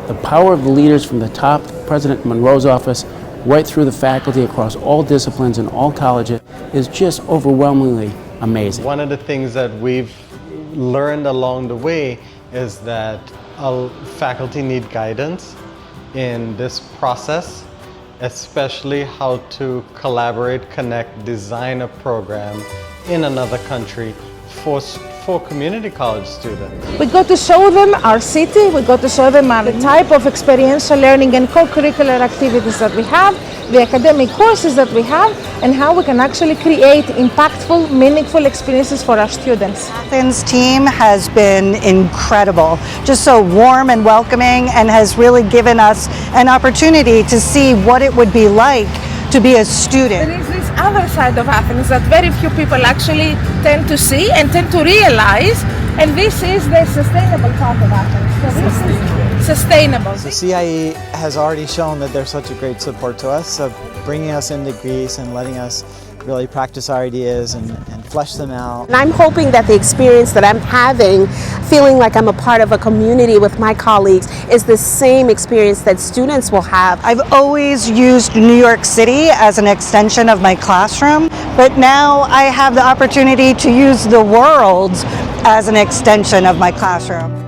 The power of the leaders from the top, President Monroe's office, right through the faculty across all disciplines and all colleges, is just overwhelmingly amazing. One of the things that we've learned along the way is that faculty need guidance in this process, especially how to collaborate, connect, design a program in another country for community college students. We got to show them our city, we got to show them the type of experiential learning and co-curricular activities that we have, the academic courses that we have, and how we can actually create impactful, meaningful experiences for our students. Athens team has been incredible, just so warm and welcoming, and has really given us an opportunity to see what it would be like to be a student. There is this other side of Athens that very few people actually tend to see and tend to realize, and this is the sustainable part of Athens. So this is sustainable. So CIEE has already shown that they're such a great support to us, so bringing us into Greece and letting us really practice our ideas and flesh them out. And I'm hoping that the experience that I'm having, feeling like I'm a part of a community with my colleagues, is the same experience that students will have. I've always used New York City as an extension of my classroom, but now I have the opportunity to use the world as an extension of my classroom.